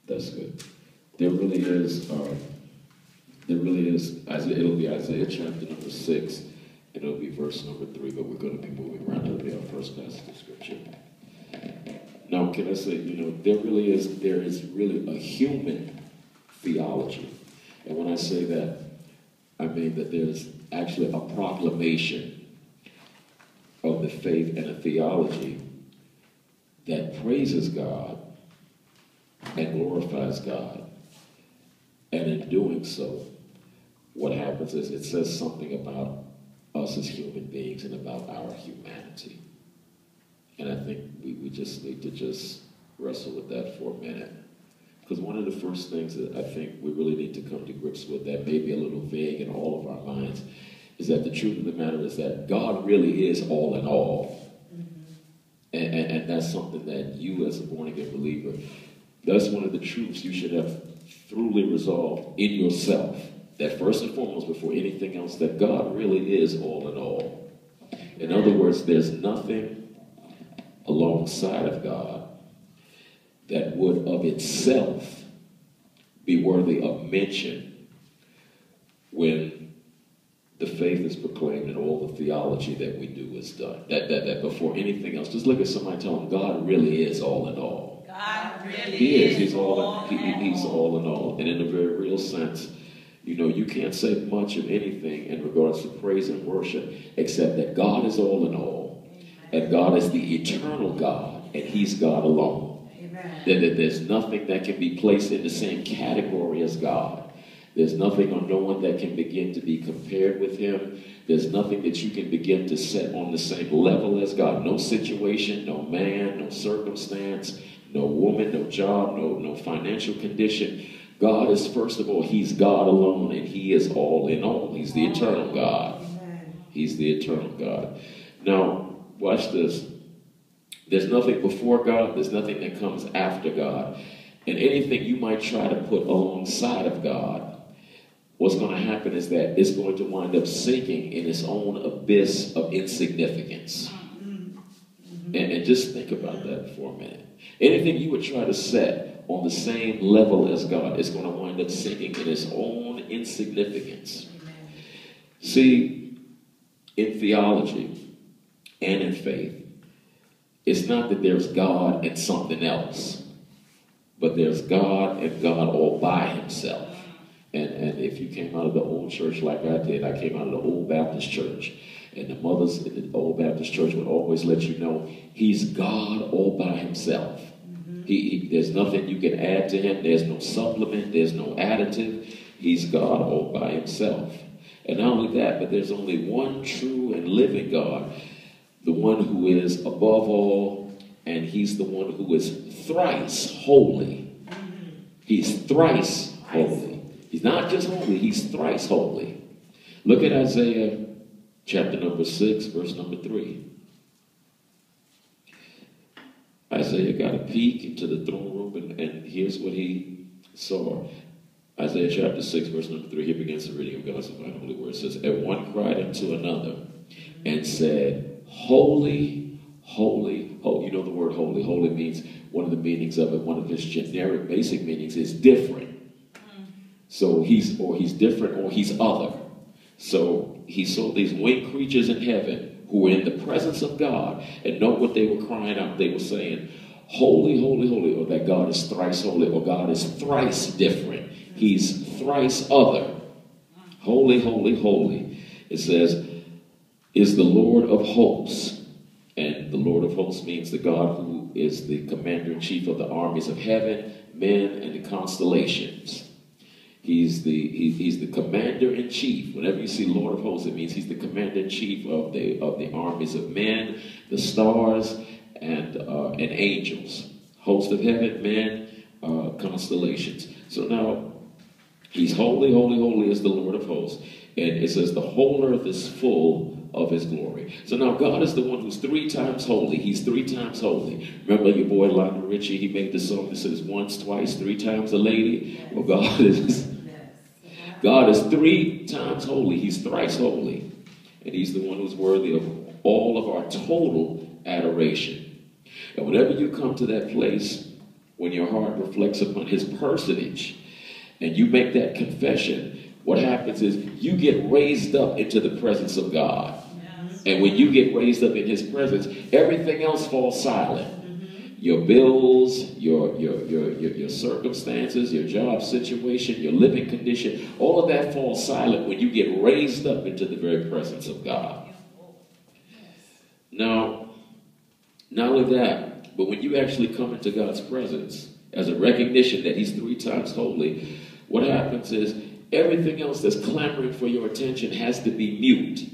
That's good. There really is, it'll be Isaiah chapter number 6, and it'll be verse number 3, but we're going to be moving around. It'll be our first passage of scripture. Now, can I say, there is really a human theology. And when I say that, I mean that there's actually a proclamation of the faith and a theology that praises God and glorifies God. And in doing so, what happens is it says something about us as human beings and about our humanity. And I think we just need to just wrestle with that for a minute. Because one of the first things that I think we really need to come to grips with that may be a little vague in all of our minds is that the truth of the matter is that God really is all in all. Mm-hmm. And that's something that you as a born-again believer, that's one of the truths you should have thoroughly resolved in yourself. That first and foremost, before anything else, that God really is all in all. In other words, there's nothing alongside of God that would of itself be worthy of mention when the faith is proclaimed and all the theology that we do is done. That before anything else, just look at somebody and tell them, God really is all in all. God really He is. He's all in all. And in a very real sense, you can't say much of anything in regards to praise and worship except that God is all in all. And God is the eternal God, and he's God alone. That there's nothing that can be placed in the same category as God. There's nothing or no one that can begin to be compared with him. There's nothing that you can begin to set on the same level as God. No situation, no man, no circumstance, no woman, no job, no financial condition. God is, first of all, he's God alone, and he is all in all. He's the eternal God. He's the eternal God. Now, watch this. There's nothing before God. There's nothing that comes after God. And anything you might try to put alongside of God, what's going to happen is that it's going to wind up sinking in its own abyss of insignificance. And just think about that for a minute. Anything you would try to set on the same level as God is going to wind up sinking in its own insignificance. See, in theology and in faith, it's not that there's God and something else, but there's God and God all by himself. And if you came out of the old church like I did, I came out of the old Baptist church, and the mothers in the old Baptist church would always let you know he's God all by himself. There's nothing you can add to him. There's no supplement. There's no additive. He's God all by himself. And not only that, but there's only one true and living God, the one who is above all, and he's the one who is thrice holy. He's thrice holy. He's not just holy, he's thrice holy. Look at Isaiah chapter number 6, verse number 3. Isaiah got a peek into the throne room, and here's what he saw. Isaiah chapter 6, verse number 3, he begins the reading of God's divine holy word. It says, and one cried unto another and said, holy, holy, holy. You know the word holy. Holy means, one of the meanings of it, one of its generic basic meanings is different. So he's different or he's other. So he saw these winged creatures in heaven who were in the presence of God, and know what they were crying out. They were saying, holy, holy, holy, or that God is thrice holy, or God is thrice different. He's thrice other. Holy, holy, holy. It says, is the Lord of hosts. And the Lord of hosts means the God who is the commander-in-chief of the armies of heaven, men, and the constellations. He's the commander-in-chief. Whenever you see Lord of hosts, it means he's the commander-in-chief of the armies of men, the stars, and angels. Host of heaven, men, constellations. So now, he's holy, holy, holy is the Lord of hosts. And it says the whole earth is full of his glory. So now God is the one who's 3 times holy. He's 3 times holy. Remember your boy Lionel Richie, he made the song that says once, twice, 3 times a lady. Well, God is 3 times holy. He's thrice holy. And he's the one who's worthy of all of our total adoration. And whenever you come to that place when your heart reflects upon his personage, and you make that confession, what happens is you get raised up into the presence of God. Yes. And when you get raised up in his presence, everything else falls silent. Your bills, your circumstances, your job situation, your living condition, all of that falls silent when you get raised up into the very presence of God. Now, not only that, but when you actually come into God's presence as a recognition that he's 3 times holy, what happens is everything else that's clamoring for your attention has to be mute.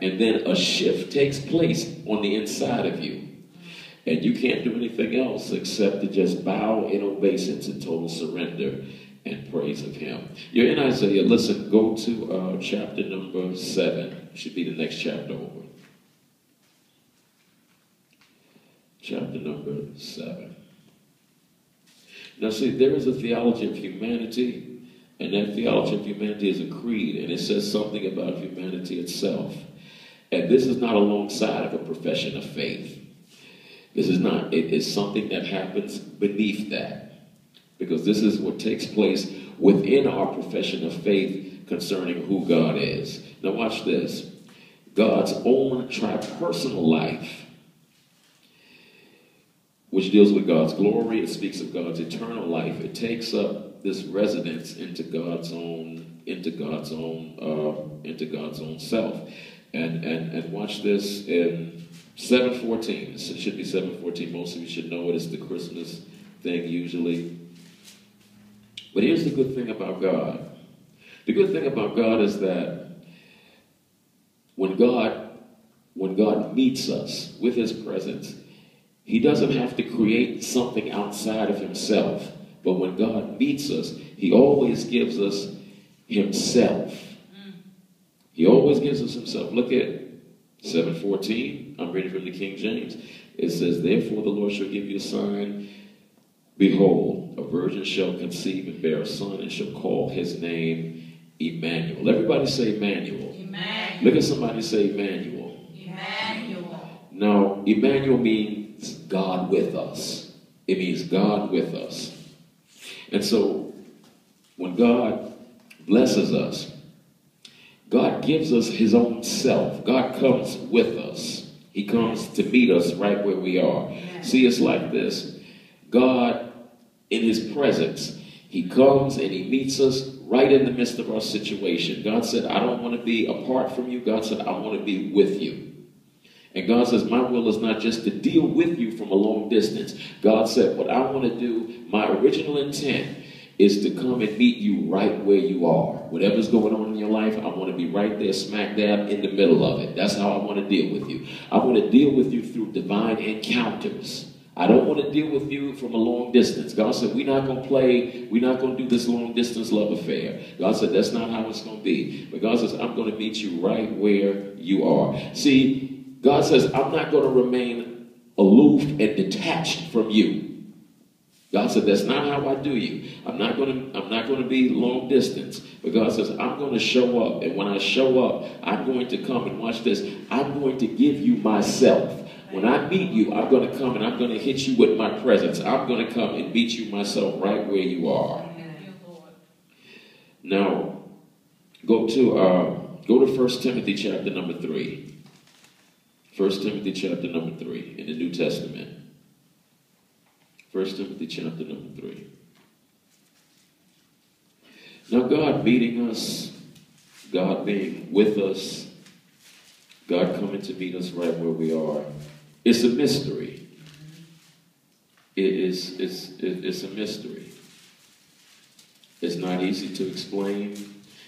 And then a shift takes place on the inside of you. And you can't do anything else except to just bow in obeisance and total surrender and praise of him. You're in Isaiah. Listen, go to chapter number 7. Should be the next chapter over. Chapter number 7. Now see, there is a theology of humanity, and that theology of humanity is a creed, and it says something about humanity itself. And this is not alongside of a profession of faith. This is not. It is something that happens beneath that. Because this is what takes place within our profession of faith concerning who God is. Now watch this. God's own tripersonal life, which deals with God's glory, it speaks of God's eternal life. It takes up this residence into God's own self. And watch this in 7:14. It should be 7:14. Most of you should know it. It's the Christmas thing usually. But here's the good thing about God. The good thing about God is that when God meets us with his presence, he doesn't have to create something outside of himself. But when God meets us, he always gives us himself. He always gives us himself. Look at 7:14. I'm reading from the King James. It says, therefore the Lord shall give you a sign. Behold, a virgin shall conceive and bear a son and shall call his name Emmanuel. Everybody say Emmanuel. Emmanuel. Look at somebody say Emmanuel. Emmanuel. Now, Emmanuel means God with us. It means God with us. And so, when God blesses us, God gives us his own self. God comes with us. He comes to meet us right where we are. See, it's like this. God, in his presence, he comes and he meets us right in the midst of our situation. God said, I don't want to be apart from you. God said, I want to be with you. And God says, my will is not just to deal with you from a long distance. God said, what I want to do, my original intent is to come and meet you right where you are. Whatever's going on in your life, I want to be right there, smack dab in the middle of it. That's how I want to deal with you. I want to deal with you through divine encounters. I don't want to deal with you from a long distance. God said, we're not going to play, we're not going to do this long distance love affair. God said, that's not how it's going to be. But God says, I'm going to meet you right where you are. See, God says, I'm not going to remain aloof and detached from you. God said, that's not how I do you. I'm not going to be long distance. But God says, I'm going to show up. And when I show up, I'm going to come and watch this. I'm going to give you myself. When I meet you, I'm going to come and I'm going to hit you with my presence. I'm going to come and meet you myself right where you are. Now, go to 1 Timothy chapter number 3. 1 Timothy chapter number 3 in the New Testament. 1 Timothy chapter number 3. Now God meeting us, God being with us, God coming to meet us right where we are, it's a mystery. It's a mystery. It's not easy to explain.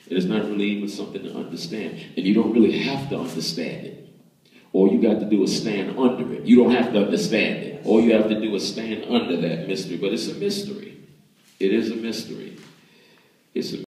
It is not really even something to understand. And you don't really have to understand it. All you got to do is stand under it. You don't have to understand it. All you have to do is stand under that mystery. But it's a mystery. It is a mystery. It's a